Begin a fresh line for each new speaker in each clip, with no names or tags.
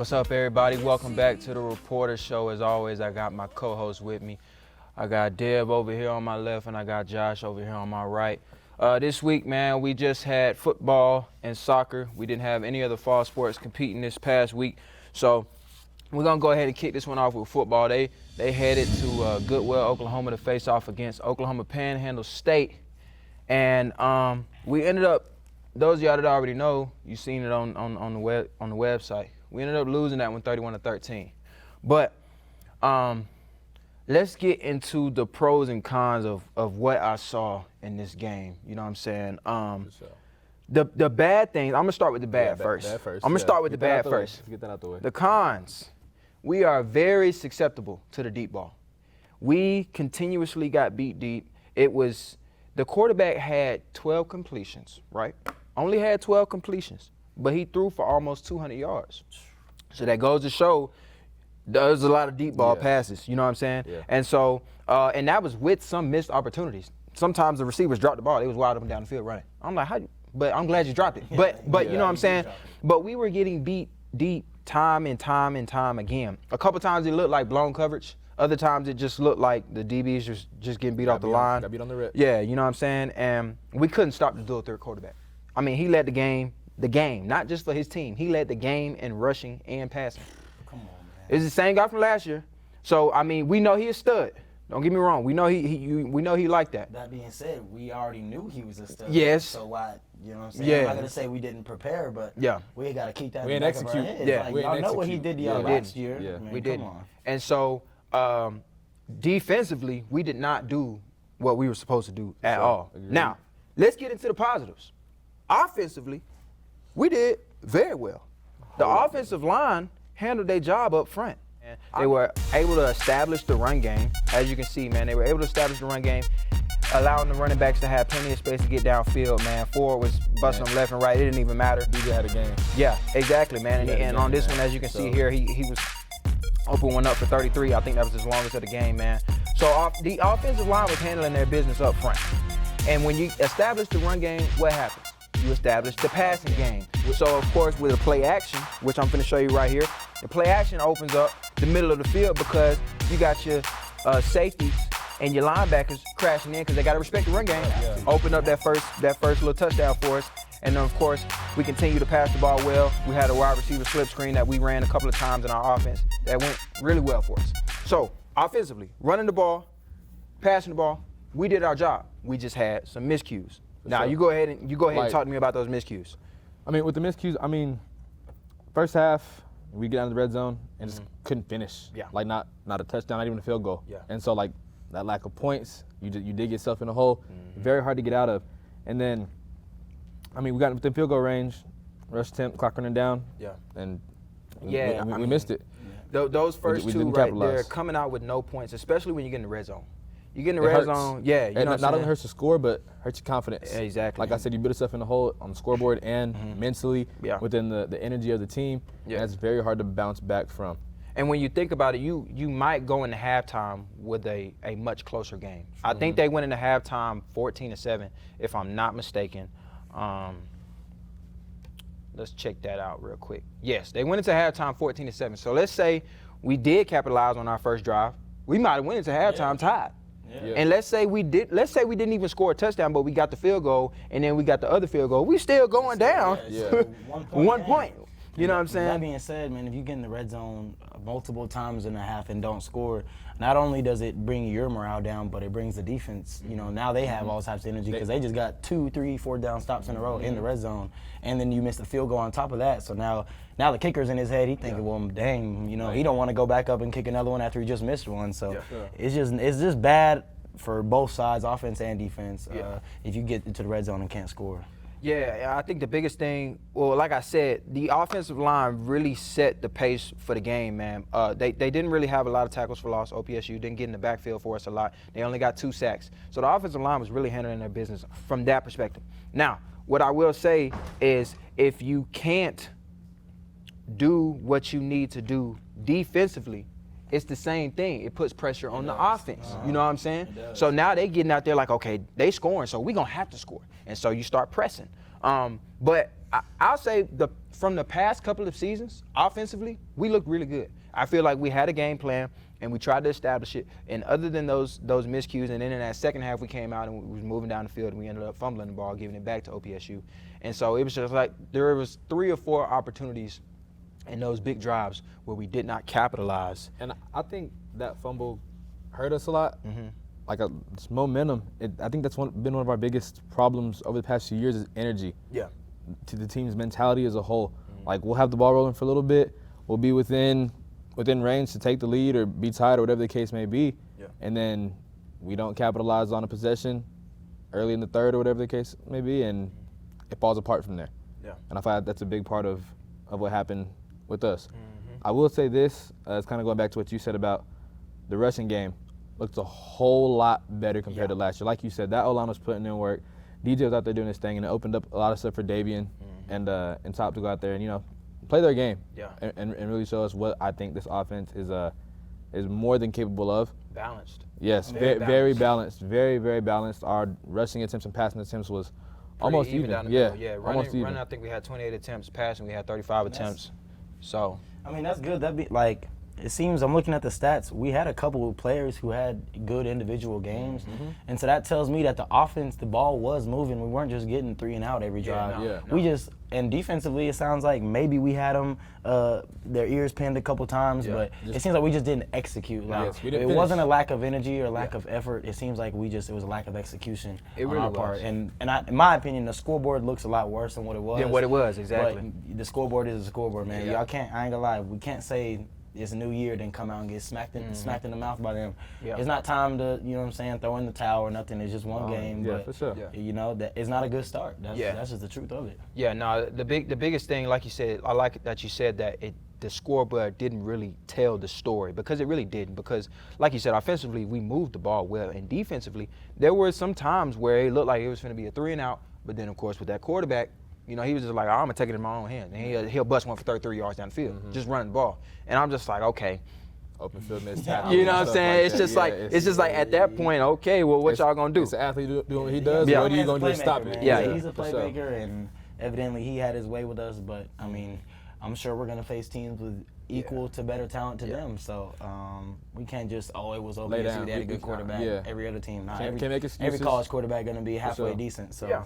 What's up, everybody? Welcome back to the rePORTER Show. As always, I got my co-host with me. I got Deb over here on my left, and I got Josh over here on my right. This week, man, we just had football and soccer. We didn't have any other fall sports competing this past week. So we're going to go ahead and kick this one off with football. They headed to Goodwell, Oklahoma to face off against Oklahoma Panhandle State. And we ended up, those of y'all that already know, you've seen it on the website. We ended up losing that one 31-13. But let's get into the pros and cons of what I saw in this game. You know what I'm saying? The bad things, I'm going to start with the bad first. I'm going to start with the bad first.
Get that out the way.
The cons, we are very susceptible to the deep ball. We continuously got beat deep. The quarterback had 12 completions, right? Only had 12 completions, but he threw for almost 200 yards. So that goes to show there's a lot of deep ball passes, you know what I'm saying?
Yeah.
And so, and that was with some missed opportunities. Sometimes the receivers dropped the ball. They was wide up and down the field running. I'm like, but I'm glad you dropped it. But you know what I'm saying? But we were getting beat deep time and time again. A couple times it looked like blown coverage. Other times it just looked like the DBs just getting beat off the line.
Got beat on the rip.
Yeah, you know what I'm saying? And we couldn't stop the dual threat quarterback. I mean, he led the game, not just for his team. He led the game in rushing and passing.
Come on, man.
It's the same guy from last year. So, I mean, we know he a stud. Don't get me wrong. We know he like that.
That being said, we already knew he was a stud.
Yes.
So why, you know what I'm saying?
Yeah.
I'm not going to say we didn't prepare, but we got to keep that
We
in the back of our
didn't
head.
Yeah.
Like,
We
y'all
didn't
know what he
execute.
did to y'all
Yeah.
last year.
Yeah.
I mean,
We
come
didn't.
on.
And so, defensively, we did not do what we were supposed to do at all.
Agreed.
Now, let's get into the positives. Offensively, we did very well. The offensive line handled their job up front. They were able to establish the run game. As you can see, man, they were able to establish the run game, allowing the running backs to have plenty of space to get downfield, man. Ford was busting them left and right. It didn't even matter.
DJ had a game.
Yeah, exactly, man. And on this one, as you can see here, he was open one up for 33. I think that was his longest of the game, man. So the offensive line was handling their business up front. And when you establish the run game, what happens? You establish the passing game. So, of course, with a play action, which I'm going to show you right here, the play action opens up the middle of the field because you got your safeties and your linebackers crashing in because they got to respect the run game.
Yeah.
Open up that first little touchdown for us. And then, of course, we continue to pass the ball well. We had a wide receiver slip screen that we ran a couple of times in our offense that went really well for us. So, offensively, running the ball, passing the ball, we did our job. We just had some miscues. Now, you go ahead and talk to me about those miscues.
I mean, with the miscues, first half, we get out of the red zone and just couldn't finish.
Yeah.
Like not a touchdown, not even a field goal.
Yeah.
And so like that lack of points, you dig yourself in a hole, very hard to get out of. And then, we got within field goal range, rush attempt, clock running down.
Yeah.
And
Yeah,
we missed it.
Those first
we
two
didn't
right
capitalize.
there, coming out with no points, especially when you get in the red zone. You get in the red zone, you know what I'm
not
saying?
only hurts the score, but hurts your confidence.
Yeah, exactly.
Like I said, you build yourself in the hole on the scoreboard and mentally within the energy of the team.
Yeah.
And that's very hard to bounce back from.
And when you think about it, you might go into halftime with a much closer game. I think they went into halftime 14-7, if I'm not mistaken. Let's check that out real quick. Yes, they went into halftime 14-7. So let's say we did capitalize on our first drive. We might have went into halftime tied.
Yeah.
And let's say we didn't even score a touchdown, but we got the field goal, and then we got the other field goal. We still going down.
Yeah.
1
point. You know what I'm
That
saying?
being said, man, if you get in the red zone multiple times in a half and don't score, not only does it bring your morale down, but it brings the defense. You know, now they have all types of energy because they just got 2, 3, 4 down stops in a row in the red zone, and then you missed the field goal on top of that. So now the kicker's in his head. He thinking, well, dang, he don't want to go back up and kick another one after he just missed one. So it's just bad for both sides, offense and defense, if you get into the red zone and can't score.
Yeah, I think the biggest thing, well, like I said, the offensive line really set the pace for the game, man. They didn't really have a lot of tackles for loss. OPSU didn't get in the backfield for us a lot. They only got 2 sacks. So the offensive line was really handling their business from that perspective. Now, what I will say is if you can't do what you need to do defensively, it's the same thing. It puts pressure on the offense. You know what I'm saying? So now they getting out there like, okay, they scoring, so we gonna have to score. And so you start pressing. But I'll say from the past couple of seasons, offensively, we looked really good. I feel like we had a game plan and we tried to establish it. And other than those miscues, and then in that second half we came out and we was moving down the field and we ended up fumbling the ball, giving it back to OPSU. And so it was just like there was 3 or 4 opportunities in those big drives where we did not capitalize.
And I think that fumble hurt us a lot. Like it's momentum. I think that's been one of our biggest problems over the past few years is energy.
Yeah.
To the team's mentality as a whole. Like we'll have the ball rolling for a little bit. We'll be within range to take the lead or be tied or whatever the case may be.
Yeah.
And then we don't capitalize on a possession early in the third or whatever the case may be, and it falls apart from there.
Yeah.
And I find that's a big part of what happened with us. I will say this, it's kind of going back to what you said about the rushing game. Looks a whole lot better compared to last year. Like you said, that O-line was putting in work. DJ was out there doing his thing, and it opened up a lot of stuff for Davian and Top to go out there and, play their game and really show us what I think this offense is more than capable of.
Balanced.
Yes, very balanced, very, very balanced. Our rushing attempts and passing attempts was almost even.
Down the middle. Yeah, running, I think we had 28 attempts. Passing, we had 35 attempts. So.
I mean, that's good. That'd be like, it seems, I'm looking at the stats, we had a couple of players who had good individual games. And so that tells me that the offense, the ball was moving. We weren't just getting 3 and out every drive. We just, and defensively, it sounds like maybe we had them, their ears pinned a couple times, but it seems like we just didn't execute. Like, it wasn't a lack of energy or lack of effort. It seems like it was a lack of execution on our part. And in my opinion, the scoreboard looks a lot worse than what it was.
Than what it was, exactly.
But the scoreboard is a scoreboard, man. Y'all can't, I ain't gonna lie, we can't say it's a new year, then come out and get smacked in the mouth by them. It's not time to, throw in the towel or nothing. It's just one game.
Yeah,
but,
for sure.
That it's not a good start. That's just the truth of it.
Yeah, no, the biggest thing, like you said, I like that you said that the scoreboard didn't really tell the story, because it really didn't. Because, like you said, offensively, we moved the ball well, and defensively, there were some times where it looked like it was going to be a 3 and out, but then, of course, with that quarterback, he was just like, I'm going to take it in my own hands. And he'll bust one for 33 yards down the field, just running the ball. And I'm just like, okay.
Open field missed tackle.
You know what I'm saying? It's just like, at that point, okay, well, what y'all going to do?
It's an athlete doing what he does, or what are you going to do to stop it?
Yeah, he's a playmaker, and evidently he had his way with us. But, I mean, I'm sure we're going to face teams with equal to better talent to them. So we can't just, it was OPSU, they had a good quarterback. Every other team. Every college quarterback going to be halfway decent. So.
Yeah.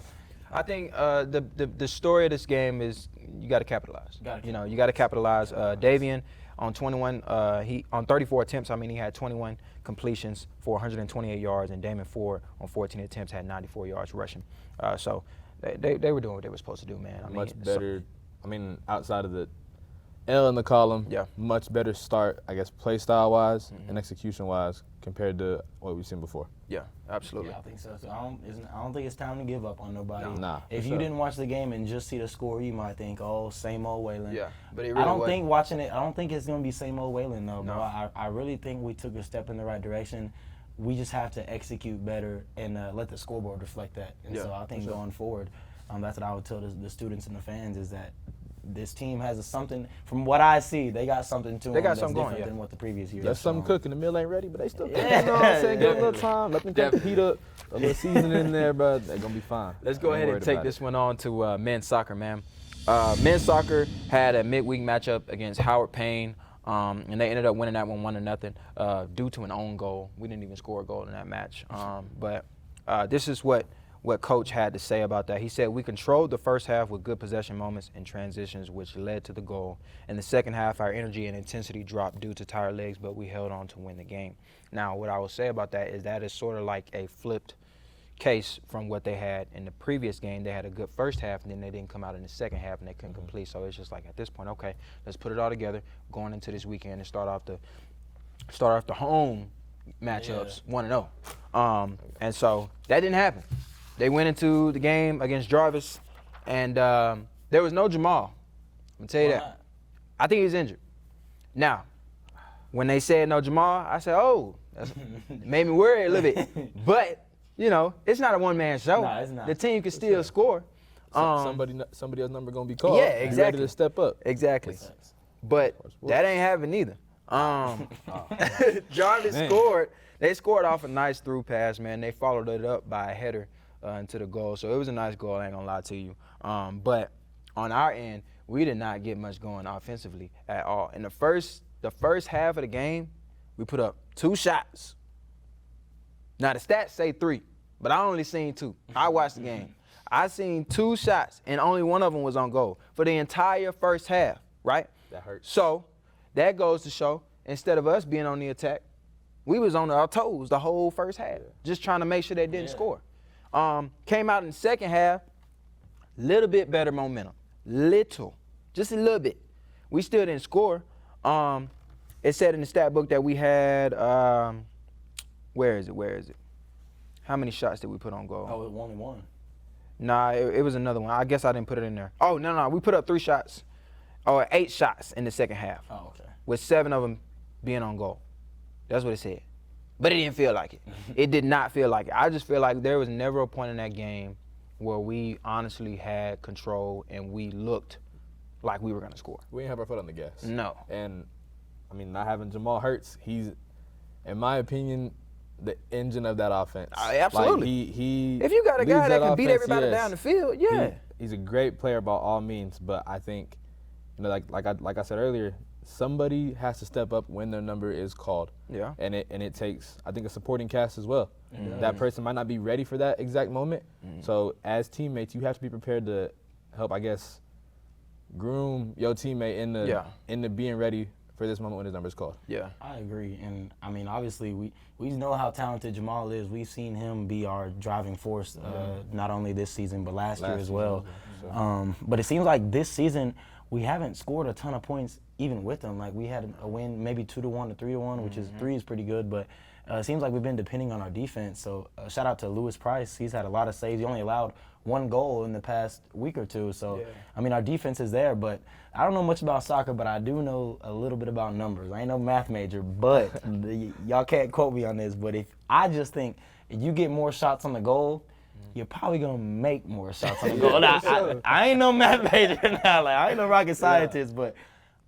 I think the story of this game is you got to capitalize. You got to capitalize. Davian on 34 attempts, he had 21 completions for 128 yards, and Damon Ford on 14 attempts had 94 yards rushing. So they were doing what they were supposed to do, man.
Much better. Outside of the L in the column, much better start, I guess, play style wise and execution wise compared to what we've seen before.
Yeah, absolutely.
Yeah, I think so. I don't think it's time to give up on nobody.
Nah.
If you didn't watch the game and just see the score, you might think, same old Wayland.
Yeah, but it really
I don't think watching it, I don't think it's gonna be same old Wayland though, bro.
No.
I really think we took a step in the right direction. We just have to execute better and let the scoreboard reflect that. And so I think going forward, that's what I would tell the students and the fans is that this team has something. From what I see, they got something to them that's different than what the previous year.
There's something cooking. The meal ain't ready, but they still cooking. You know what I'm saying? Give them a little time. Let them get the heat up. A little seasoning in there, but they're gonna be fine.
Let's go ahead and take this one on to men's soccer, man. Men's soccer had a midweek matchup against Howard Payne, and they ended up winning that one 1-0 due to an own goal. We didn't even score a goal in that match, but this is what Coach had to say about that. He said, we controlled the first half with good possession moments and transitions, which led to the goal. In the second half, our energy and intensity dropped due to tired legs, but we held on to win the game. Now, what I will say about that is sort of like a flipped case from what they had in the previous game. They had a good first half, and then they didn't come out in the second half, and they couldn't complete. So it's just like, at this point, okay, let's put it all together going into this weekend and start off the home matchups 1-0. And so that didn't happen. They went into the game against Jarvis, and there was no Jamal. I'm going to tell you that. I think he's injured. Now, when they said no Jamal, I said, that made me worry a little bit. But, it's not a one-man show.
No, it's not.
The team can still score.
Somebody else's number going to be called.
Yeah, exactly.
Be ready to step up.
Exactly. But that ain't happening either. Jarvis scored. They scored off a nice through pass, man. They followed it up by a header into the goal. So it was a nice goal, I ain't gonna lie to you. But on our end, we did not get much going offensively at all. In the first half of the game, we put up 2 shots. Now the stats say 3, but I only seen 2. I watched the game. I seen 2 shots, and only one of them was on goal for the entire first half, right?
That hurts.
So that goes to show, instead of us being on the attack, we was on our toes the whole first half, just trying to make sure they didn't score. Came out in the second half, little bit better momentum. Just a little bit. We still didn't score. It said in the stat book that we had, where is it? How many shots did we put on goal?
Oh, it only one.
Nah, it was another one. I guess I didn't put it in there. Oh, no, we put up 3 shots, or 8 shots in the second half.
Oh, okay.
With 7 of them being on goal. That's what it said. But it didn't feel like it. It did not feel like it. I just feel like there was never a point in that game where we honestly had control and we looked like we were going to score.
We didn't have our foot on the gas.
No.
And, I mean, not having Jamal hurts, he's, in my opinion, the engine of that offense.
Absolutely.
Like he
if you got a guy that can beat everybody
yes.
down the field,
he's a great player by all means. But I think, like I said earlier, somebody has to step up when their number is called.
Yeah.
And it takes, I think, a supporting cast as well. Mm-hmm. That person might not be ready for that exact moment. Mm-hmm. So as teammates, you have to be prepared to help, I guess, groom your teammate into being ready for this moment when his number is called.
Yeah.
I agree. And, I mean, obviously, we know how talented Jamal is. We've seen him be our driving force, not only this season, but last year as well. But it seems like this season, we haven't scored a ton of points even with him. Like, we had a win maybe 2-1 or 3-1, which is 3 is pretty good. But it seems like we've been depending on our defense. So shout out to Lewis Price. He's had a lot of saves. He only allowed 1 goal in the past week or 2. So, I mean, our defense is there. But I don't know much about soccer, but I do know a little bit about numbers. I ain't no math major, but y'all can't quote me on this. But I just think if you get more shots on the goal, you're probably going to make more shots on the goal. Now, I ain't no math major now. Like, I ain't no rocket scientist, but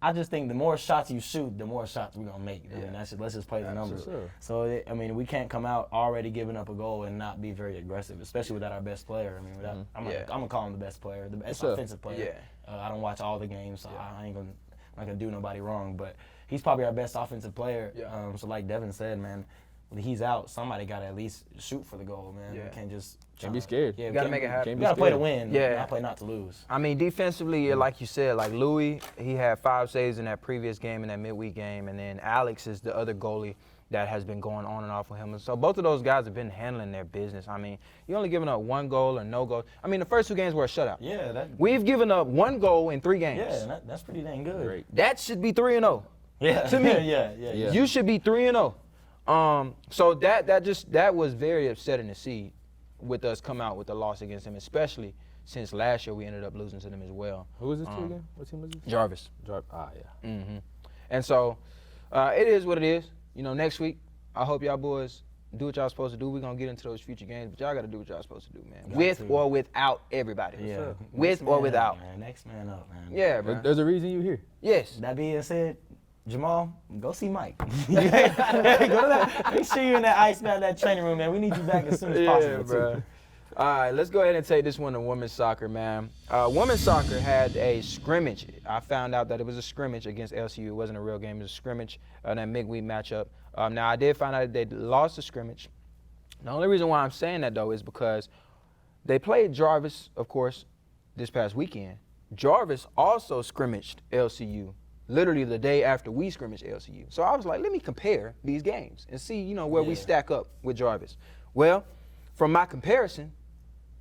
I just think the more shots you shoot, the more shots we're going to make. I mean, let's just play the numbers. Sure. So, I mean, we can't come out already giving up a goal and not be very aggressive, especially without our best player. I mean, I'm going to call him the best player, the best offensive player. I don't watch all the games, so I'm not going to do nobody wrong. But he's probably our best offensive player. So like Devin said, man, when he's out, somebody got to at least shoot for the goal, man. We can't just
be scared.
Yeah, you got to make it happen.
You got to play to win. Not play not to lose.
I mean, defensively, like you said, like Louis, he had 5 saves in that previous game, in that midweek game, and then Alex is the other goalie that has been going on and off with him. And so both of those guys have been handling their business. I mean, you only giving up 1 goal or no goal. I mean, the first 2 games were a shutout.
Yeah.
We've given up 1 goal in 3 games.
Yeah, that's pretty dang good.
Great.
That should be 3-0.
Yeah.
To me.
Yeah.
You should be 3-0. So that was very upsetting to see with us come out with a loss against him, especially since last year we ended up losing to them as well.
Who was this to again? What team was this?
Jarvis.
Mm-hmm.
And so it is what it is. You know, next week, I hope y'all boys do what y'all supposed to do. We're going to get into those future games, but y'all got to do what y'all supposed to do, man. With or without everybody.
Yeah.
With or without.
Man. Next man up, man.
Yeah, bro.
There's a reason you're here.
Yes.
That being said, Jamal, go see Mike. Go to that. Make sure you're in that ice bath, that training room, man. We need you back as soon as possible,
bro. All right, let's go ahead and take this one to women's soccer, man. Women's soccer had a scrimmage. I found out that it was a scrimmage against LCU. It wasn't a real game. It was a scrimmage, that midweek matchup. Now, I did find out that they lost the scrimmage. The only reason why I'm saying that, though, is because they played Jarvis, of course, this past weekend. Jarvis also scrimmaged LCU literally the day after we scrimmaged LCU. So I was like, let me compare these games and see, where we stack up with Jarvis. Well, from my comparison,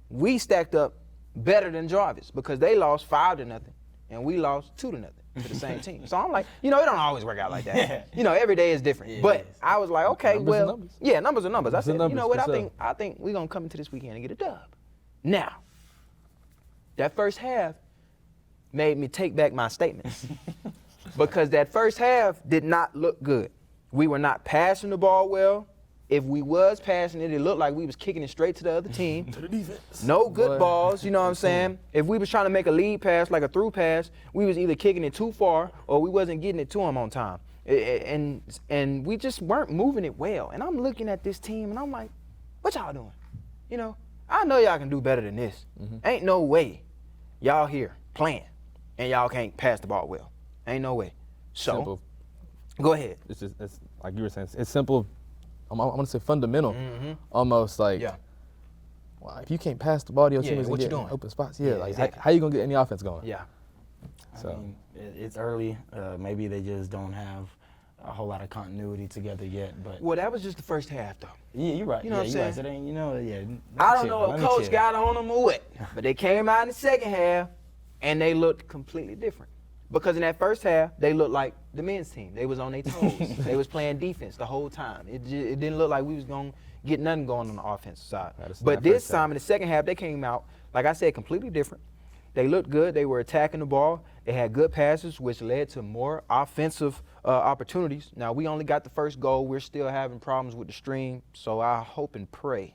we stacked up better than Jarvis because they lost 5-0 and we lost 2-0 to the same team. So I'm like, it don't always work out like that. Every day is different. But I was like, okay, numbers are numbers. I said, you know what, I think we're going to come into this weekend and get a dub. Now, that first half made me take back my statements. Because that first half did not look good. We were not passing the ball well. If we was passing it, it looked like we was kicking it straight to the other team.
To the defense.
No good balls, you know what I'm saying? If we was trying to make a lead pass, like a through pass, we was either kicking it too far or we wasn't getting it to them on time. And we just weren't moving it well. And I'm looking at this team and I'm like, what y'all doing? I know y'all can do better than this. Ain't no way y'all here. playing, and y'all can't pass the ball well. Ain't no way. So,
Simple.
go ahead.
It's just it's like you were saying. It's simple. I'm gonna say fundamental, almost like.
Yeah.
Well, if you can't pass the ball to your
Yeah,
teammates
what
and
you
get
doing?
open spots,
Yeah,
like
exactly.
how you gonna get any offense going?
Yeah.
So
I mean, it's early. Maybe they just don't have a whole lot of continuity together yet. But
Well, that was just the first half, though.
yeah, you're right.
You know what I'm
you're right.
saying?
So they, you know, yeah.
I don't know if Coach got on them or what, but they came out in the second half, and they looked completely different. Because in that first half, they looked like the men's team. They was on their toes. They was playing defense the whole time. It didn't look like we was going to get nothing going on the offensive side. But this time, in the second half, they came out, like I said, completely different. They looked good. They were attacking the ball. They had good passes, which led to more offensive opportunities. Now, we only got the first goal. We're still having problems with the stream. So I hope and pray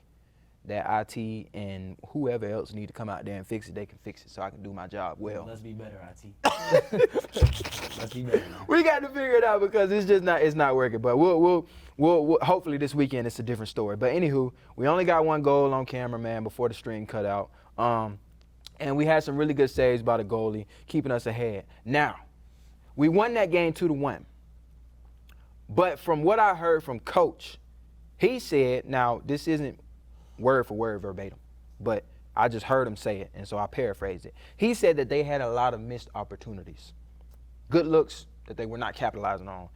that IT and whoever else need to come out there and fix it, they can fix it so I can do my job well.
Let's be better, IT. Let's be better.
We got to figure it out because it's not working. But we'll hopefully this weekend it's a different story. But anywho, we only got one goal on camera, man, before the stream cut out. And we had some really good saves by the goalie, keeping us ahead. Now, we won that game 2-1. But from what I heard from Coach, he said, now this isn't word for word verbatim, but I just heard him say it, and so I paraphrased it. He said that they had a lot of missed opportunities. Good looks that they were not capitalizing on,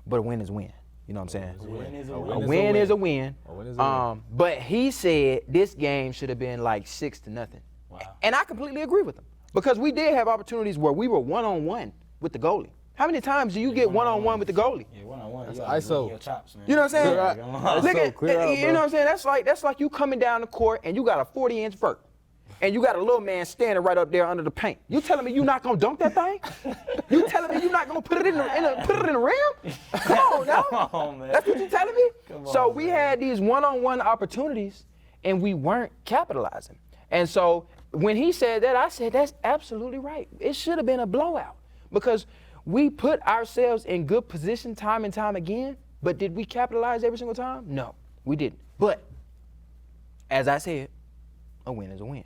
but a win is a win. You know what I'm saying?
A win is a
A
win.
win is a win.
A win is a win.
But he said this game should have been like 6-0.
Wow.
And I completely agree with him because we did have opportunities where we were one-on-one with the goalie. How many times do you get one-on-one with the goalie?
Yeah, one-on-one.
That's
You gotta
ISO.
lick your chops, man.
You know what I'm saying?
Clear out.
Look
Look
ISO,
at,
clear out,
you
bro.
know what I'm saying? That's like you coming down the court and you got a 40-inch vert. And you got a little man standing right up there under the paint. You telling me you're not gonna dunk that thing? You telling me you're not gonna put it in the rim? Come on now.
Come on, man.
That's what you telling me?
Come
So
on,
we
man.
had these one-on-one opportunities and we weren't capitalizing. And so when he said that, I said, that's absolutely right. It should have been a blowout because we put ourselves in good position time and time again, but did we capitalize every single time? No, we didn't. But as I said, a win is a win.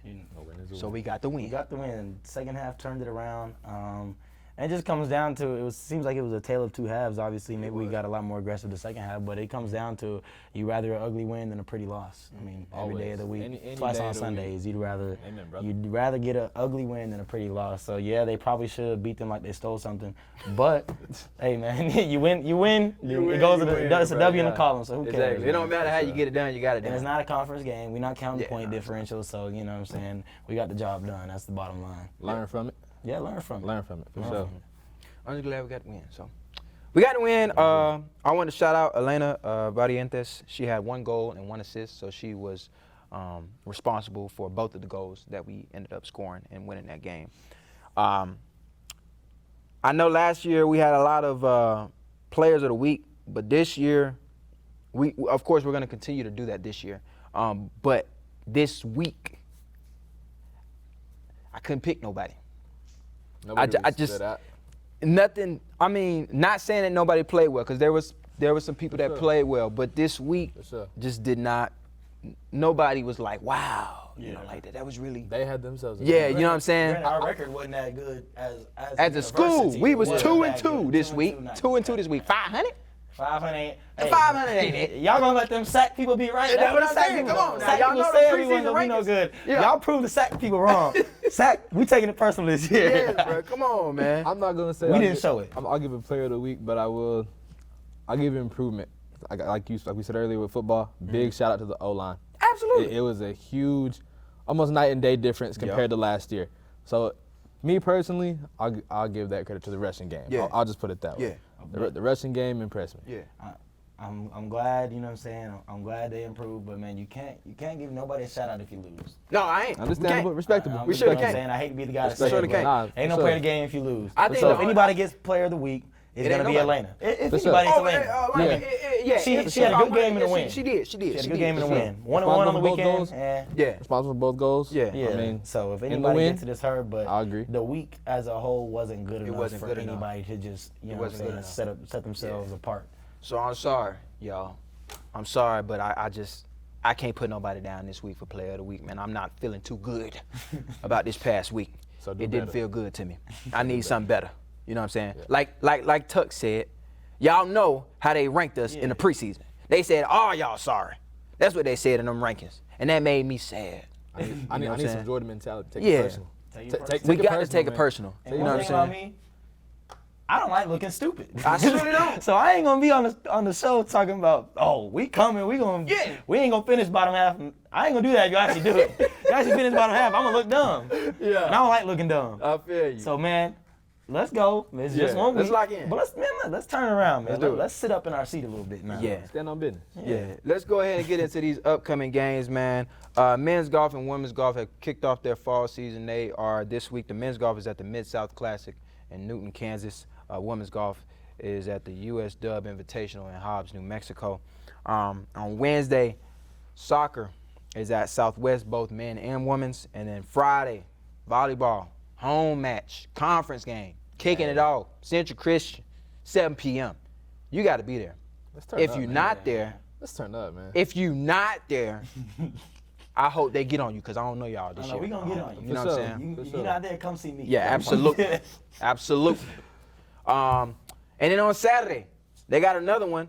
So we got the win.
We got the win. Second half turned it around. And it just comes down to, seems like it was a tale of two halves. Obviously, maybe we got a lot more aggressive the second half, but it comes down to you rather an ugly win than a pretty loss. I mean, every day of the week,
Any
twice
day
on
of the
Sundays,
Amen, brother.
you'd rather get an ugly win than a pretty loss. So yeah, they probably should have beat them like they stole something. But hey, man, you win. It goes to the, it's a W in the column. So who cares?
Exactly. It don't
man?
matter how you get it done, you got it done.
And it's not a conference game. We're not counting the
Yeah,
point
no,
differential. So you know what I'm saying. We got the job done. That's the bottom line.
Learn from it.
Yeah, learn from it.
Learn from it, for
Learn
sure.
from it.
I'm just glad we got the win. So we got the win. I want to shout out Elena Barrientos. She had 1 goal and 1 assist, so she was responsible for both of the goals that we ended up scoring and winning that game. I know last year we had a lot of players of the week, but this year, of course, we're going to continue to do that this year. But this week, I couldn't pick nobody.
Nobody
I
really
just-
stood out.
Nothing. I mean, not saying that nobody played well, because there was some people that
sure.
played well, but this week
For sure.
just did not. Nobody was like, wow, you know,
Yeah.
like that. That was really.
They had themselves. a
Yeah,
game.
you know what I'm saying.
Granted, our record wasn't that good
As a school,
university.
we
It
was
wasn't
2-2
that good.
this
2-2
week.
not
2-2 this week. 500.
500 ain't. Hey,
500 ain't it.
Y'all gonna let them sack people be right?
That's what
the
I'm
sack
saying.
people-
Come on now.
Sack
Y'all
people
know the
said we
preseason
wasn't gonna be no
rankings.
good.
Yeah.
Y'all proved the sack people wrong. Sack, we taking it personal this year.
Yeah, bro. Come on, man.
I'm not gonna say
We
I'll
didn't
give-
show it.
I'll give it player of the week, but I'll give it improvement. Like we said earlier with football, big shout out to the O-line.
Absolutely.
It was a huge, almost night and day difference compared to last year. So, me personally, I'll give that credit to the rushing game.
Yeah.
I'll just put it that way. The rushing game impressed me.
Yeah.
I'm glad, you know what I'm saying? I'm glad they improved, but man, you can't give nobody a shout out if you lose.
No, I ain't.
Understandable,
We
respectable.
I'm-
We
you
shoulda
know what I'm
can't.
saying? I hate to be the guy to
Respect-
say
shoulda
it,
can't.
but
Nah,
ain't no
for
player
sure.
of the game if you lose.
I think
So if
the-
anybody gets player of the week, it's
It
gonna
ain't
be
nobody.
Elena. If
For sure.
anybody, it's
Oh,
Elena.
yeah.
She had a good game and a win.
She did.
She had a good game and a win. 1-1 on the
Responsible for both
weekend.
goals?
Yeah.
Responsible for both goals.
Yeah.
Yeah.
I mean,
so if
in the
anybody
win,
gets it, it's her. But
I agree.
the week as a whole wasn't good enough
wasn't
for
good enough.
anybody to just
It
what I'm
wasn't good
saying,
enough.
set themselves apart.
So I'm sorry, y'all. I'm sorry, but I can't put nobody down this week for player of the week, man. I'm not feeling too good about this past week.
So do
it didn't
better.
feel good to me. I need something better. You know what I'm saying? Like Tuck said, y'all know how they ranked us in the preseason. They said, "Oh, y'all sorry." That's what they said in them rankings, and that made me sad.
I need
saying?
some Jordan mentality. Take
Yeah.
it personal.
We got to take it personal.
And
You know
one
what
thing
I'm
about
saying?
me, I don't like looking stupid.
I surely don't.
So I ain't gonna be on the show talking about, oh, we coming, we ain't gonna finish bottom half. I ain't gonna do that if you actually do it. If you actually finish bottom half, I'm gonna look dumb.
Yeah.
And I don't like looking dumb.
I feel you.
So man, let's go. It's just
Yeah,
1 week.
let's lock in.
But let's turn around, man.
Let's do it.
Let's sit up in our seat a little bit now.
Yeah.
Stand on business.
Yeah, let's go ahead and get into these upcoming games, man. Men's golf and women's golf have kicked off their fall season. They are this week. The men's golf is at the Mid-South Classic in Newton, Kansas. Women's golf is at the U.S. Dub Invitational in Hobbs, New Mexico. On Wednesday, soccer is at Southwest, both men and women's. And then Friday, volleyball, home match, conference game, kicking it off, Central Christian, 7 p.m. You got to be there.
Let's turn
If
up,
you're
man.
not there,
Let's turn up, man.
if you not there, I hope they get on you because I don't know y'all this
I know,
year.
we gonna get on you.
You know
For
what
sure.
I'm saying?
You,
For
you
sure.
not there, come see me.
Yeah, absolutely. Absolutely. And then on Saturday, they got another one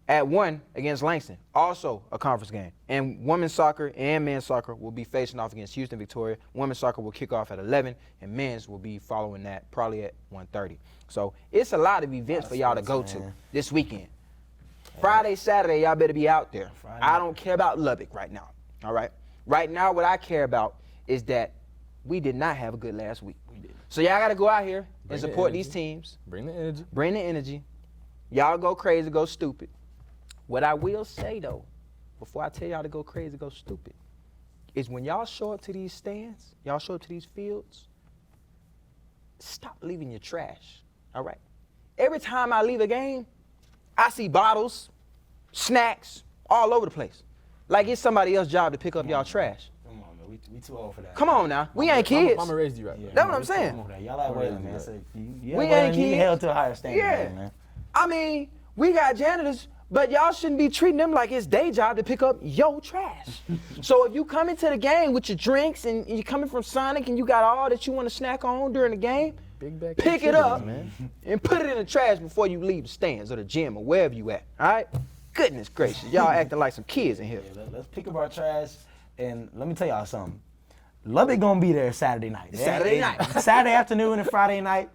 at 1 against Langston, also a conference game. And women's soccer and men's soccer will be facing off against Houston Victoria. Women's soccer will kick off at 11, and men's will be following that probably at 1:30. So it's a lot of events for y'all to go to this weekend. Friday, Saturday, y'all better be out there.
Friday.
I don't care about Lubbock right now, all right? Right now, what I care about is that we did not have a good last week. So y'all got to go out here and
Bring the
support
energy.
these teams.
Bring the energy.
Bring the energy. Y'all go crazy, go stupid. What I will say, though, before I tell y'all to go crazy, go stupid, is when y'all show up to these stands, y'all show up to these fields, stop leaving your trash, all right? Every time I leave a game, I see bottles, snacks, all over the place. Like it's somebody else's job to pick up y'all trash.
Come on, man. We too old for that.
Come on now. We ain't kids.
Mama raised you right.
Yeah,
That's what
man,
I'm
we too
saying.
old for that. Y'all like Wayland, man. So you
We
like Wayland,
ain't
you
kids.
held to a higher standard,
Yeah.
man.
I mean, we got janitors, but y'all shouldn't be treating them like it's their job to pick up your trash. So if you come into the game with your drinks and you're coming from Sonic and you got all that you want to snack on during the game,
Big back
pick it up
man.
and put it in the trash before you leave the stands or the gym or wherever you at, all right? Goodness gracious, y'all acting like some kids in here.
Yeah, let's pick up our trash, and let me tell y'all something. Lubbock gonna be there Saturday night.
Saturday night.
Saturday afternoon and Friday night,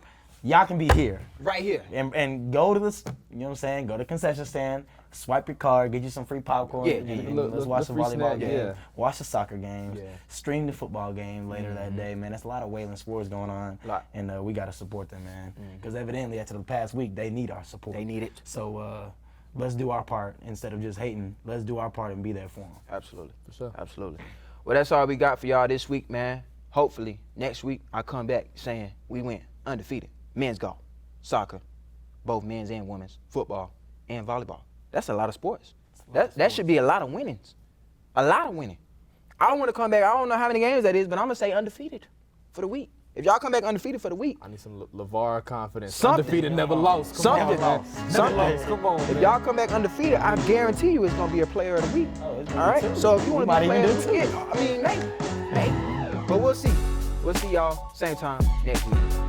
y'all can be here.
Right here.
And go to the, you know what I'm saying, go to the concession stand, swipe your card, get you some free popcorn,
Yeah,
and
yeah.
let's watch the
free
volleyball
snack,
game,
yeah.
watch the soccer games,
Yeah.
stream the football game later that day, man. That's a lot of Wayland sports going on,
Lot.
and we got to support them, man. Because evidently after the past week, they need our support.
They need it.
So let's do our part instead of just hating. Let's do our part and be there for them.
Absolutely.
For sure.
Absolutely. Well, that's all we got for y'all this week, man. Hopefully, next week, I come back saying we went undefeated. Men's golf, soccer, both men's and women's, football, and volleyball. That's a lot of sports. That should be a lot of winnings. A lot of winning. I don't want to come back. I don't know how many games that is, but I'm going to say undefeated for the week. If y'all come back undefeated for the week,
I need some LeVar confidence.
Something.
Undefeated, never lost. Come
something.
on, man.
Something.
Come on,
If
man.
y'all come back undefeated, I guarantee you it's going to be a player of the week.
Oh, it's
All right?
gonna be two.
So if you
We
want to be
might
a
even
player
do
of the week, I mean, maybe. But we'll see. We'll see y'all same time next week.